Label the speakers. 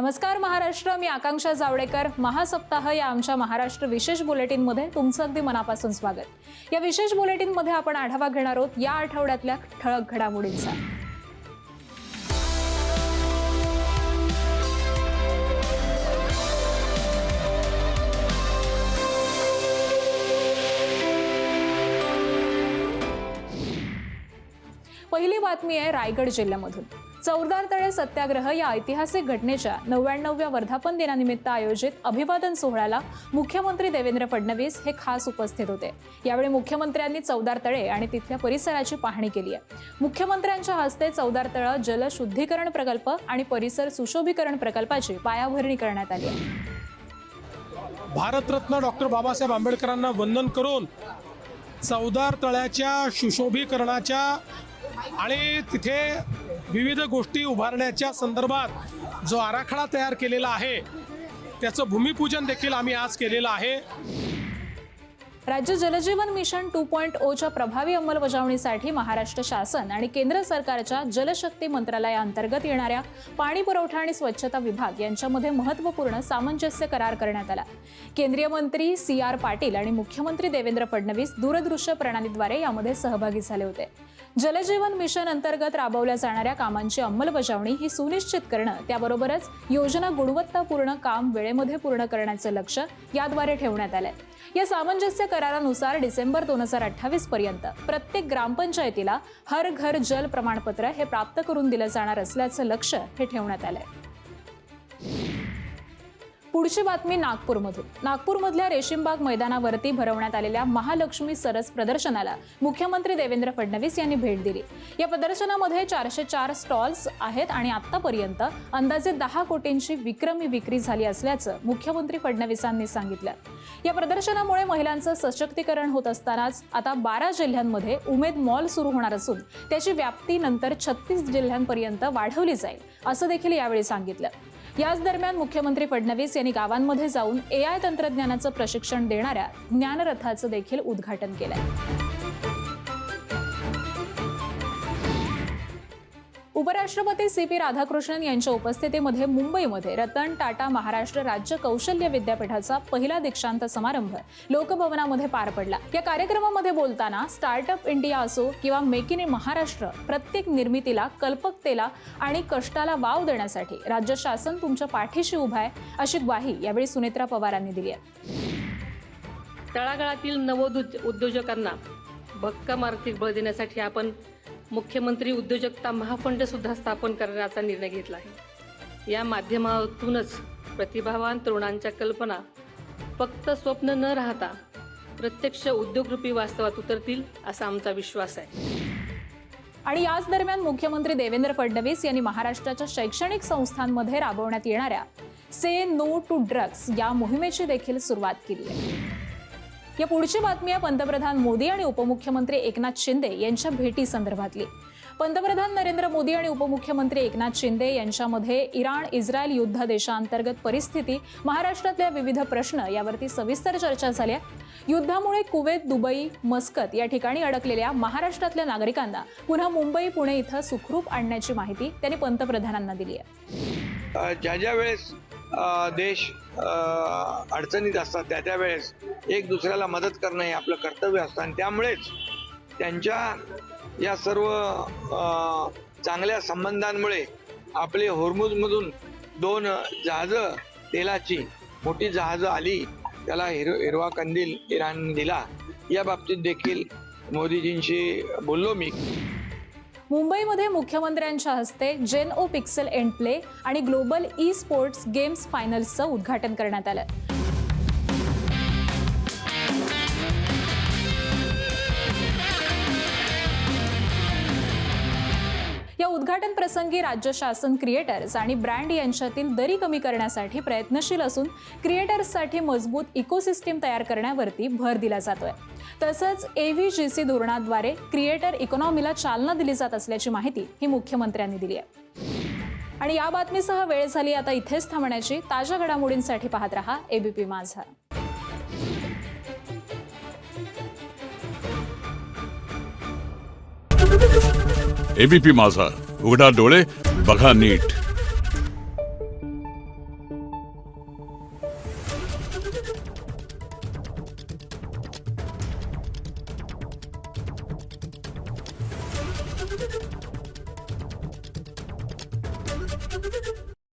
Speaker 1: नमस्कार महाराष्ट्र, मी आकांक्षा जावडेकर. महासप्ताह या आमच्या महाराष्ट्र विशेष बुलेटिनमध्ये तुमचं अगदी मनापासून स्वागत. या विशेष बुलेटिनमध्ये आपण आढावा घेणार आहोत या आठवड्यातल्या ठळक घडामोडींचा. पहिली बातमी आहे रायगड जिल्ह्यामधून. चौदार तळे सत्याग्रह या ऐतिहासिक घटनेच्या 99व्या वर्धापन दिनानिमित्त आयोजित अभिवादन सोहळ्याला मुख्यमंत्री देवेंद्र फडणवीस हे खास उपस्थित होते. यावेळी मुख्यमंत्र्यांनी चौदार तळे आणि तिथल्या परिसराची पाहणी केली आहे. मुख्यमंत्र्यांच्या हस्ते चौदार तळे जलशुद्धीकरण प्रकल्प आणि परिसर सुशोभीकरण प्रकल्पाची पायाभरणी करण्यात आली आहे.
Speaker 2: भारतरत्न डॉक्टर बाबासाहेब आंबेडकरांना वंदन करून चौदार तळ्याच्या सुशोभीकरणाच्या आणि तिथे विविध गोष्टी उभारण्याच्या संदर्भात जो आराखडा तयार केलेला आहे त्याचं भूमिपूजन देखील आम्ही आज केलेलं आहे.
Speaker 1: राज्य जलजीवन मिशन 2.0च्या प्रभावी अंमलबजावणीसाठी महाराष्ट्र शासन आणि केंद्र सरकारच्या जलशक्ती मंत्रालयाअंतर्गत येणाऱ्या पाणी पुरवठा आणि स्वच्छता विभाग यांच्यामध्ये महत्त्वपूर्ण सामंजस्य करार करण्यात आला. केंद्रीय मंत्री CR पाटील आणि मुख्यमंत्री देवेंद्र फडणवीस दूरदृश्य प्रणालीद्वारे यामध्ये सहभागी झाले होते. जलजीवन मिशन अंतर्गत राबवल्या जाणाऱ्या कामांची अंमलबजावणी ही सुनिश्चित करणं, त्याबरोबरच योजना गुणवत्तापूर्ण काम वेळेमध्ये पूर्ण करण्याचं लक्ष याद्वारे ठेवण्यात आलंय. या सामंजस्य करारानुसार डिसेंबर 2028 पर्यंत प्रत्येक ग्रामपंचायतीला हर घर जल प्रमाणपत्र हे प्राप्त करून दिलं जाणार असल्याचं लक्ष हे ठेवण्यात आलंय. पुढची बातमी नागपूरमधून. नागपूरमधल्या रेशीमबाग मैदानावरती भरवण्यात आलेल्या महालक्ष्मी सरस प्रदर्शनाला मुख्यमंत्री देवेंद्र फडणवीस यांनी भेट दिली. या प्रदर्शनामध्ये 404 स्टॉल्स आहेत आणि आतापर्यंत अंदाजे 10 कोटींची विक्रमी विक्री झाली असल्याचं मुख्यमंत्री फडणवीसांनी सांगितलं. या प्रदर्शनामुळे महिलांचं सशक्तीकरण होत असतानाच आता 12 जिल्ह्यांमध्ये उमेद मॉल सुरू होणार असून त्याची व्याप्ती नंतर 36 जिल्ह्यांपर्यंत वाढवली जाईल असं देखील यावेळी सांगितलं. याच दरम्यान मुख्यमंत्री फडणवीस यांनी गावांमध्ये जाऊन AI तंत्रज्ञानाचं प्रशिक्षण देणाऱ्या ज्ञानरथाचं देखील उद्घाटन केलंय. उपराष्ट्रपती CP राधाकृष्णन यांच्या उपस्थितीमध्ये मुंबईमध्ये रतन टाटा महाराष्ट्र राज्य कौशल्य विद्यापीठाचा पहिला दीक्षांत समारंभ लोकभवनामध्ये पार पडला. या कार्यक्रमामध्ये बोलताना स्टार्टअप इंडिया असो किंवा मेक इन महाराष्ट्र, प्रत्येक निर्मितीला, कल्पकतेला आणि कष्टाला वाव देण्यासाठी राज्य शासन तुमच्या पाठीशी उभा आहे अशी ग्वाही यावेळी सुनेत्रा पवारांनी दिली आहे.
Speaker 3: तळागाळातील नवोद्योजकांना भक्कम आर्थिक बळ देण्यासाठी आपण मुख्यमंत्री उद्योजकता महाफंड सुद्धा स्थापन करण्याचा निर्णय घेतला आहे. या माध्यमातूनच प्रतिभावान तरुणांच्या कल्पना फक्त स्वप्न न राहता प्रत्यक्ष उद्योगरूपी वास्तवात उतरतील असा आमचा विश्वास आहे.
Speaker 1: आणि याच दरम्यान मुख्यमंत्री देवेंद्र फडणवीस यांनी महाराष्ट्राच्या शैक्षणिक संस्थांमध्ये राबवण्यात येणाऱ्या से नो टू ड्रग्स या मोहिमेची देखील सुरुवात केली आहे. या पुढची बातमी आहे पंतप्रधान मोदी आणि उपमुख्यमंत्री एकनाथ शिंदे यांच्या भेटी संदर्भातली. पंतप्रधान नरेंद्र मोदी आणि उपमुख्यमंत्री एकनाथ शिंदे यांच्यामध्ये इराण-इस्रायल युद्धादेशांतर्गत परिस्थिती, महाराष्ट्रातल्या विविध प्रश्न यावरती सविस्तर चर्चा झाली. युद्धामुळे कुवेत, दुबई, मस्कत या ठिकाणी अडकलेल्या महाराष्ट्रातल्या नागरिकांना पुन्हा मुंबई, पुणे इथं सुखरूप आणण्याची माहिती त्यांनी पंतप्रधानांना दिली आहे.
Speaker 4: ज्या वेळेस देश अडचणीत असतात त्या वेळेस एक दुसऱ्याला मदत करणं हे आपलं कर्तव्य असतं आणि त्यामुळेच त्यांच्या या सर्व चांगल्या संबंधांमुळे आपले होर्मुझमधून 2 जहाजं, तेलाची मोठी जहाजं आली, त्याला हिरवा कंदील इराण दिला. या बाबतीत देखील मोदीजींशी बोललो मी.
Speaker 1: मुंबईमध्ये मुख्यमंत्र्यांच्या हस्ते जेन-ओ पिक्सेल एंड प्ले आणि ग्लोबल ई-स्पोर्ट्स गेम्स फायनल्सचं उद्घाटन करण्यात आलं. या उद्घाटन प्रसंगी राज्य शासन क्रिएटर्स आणि ब्रँड यांच्यातील दरी कमी करण्यासाठी प्रयत्नशील असून क्रिएटर्ससाठी मजबूत इकोसिस्टीम तयार करण्यावरती भर दिला जातोय. तसंच AVGC धोरणाद्वारे क्रिएटर इकॉनॉमीला चालना दिली जात असल्याची माहिती ही मुख्यमंत्र्यांनी दिली आहे. आणि या बातमीसह वेळ झाली आता इथेच थांबण्याची. ताज्या घडामोडींसाठी पाहत रहा ABP माझा.
Speaker 5: ABP माझा, उघडा डोळे बघा नीट. आहे.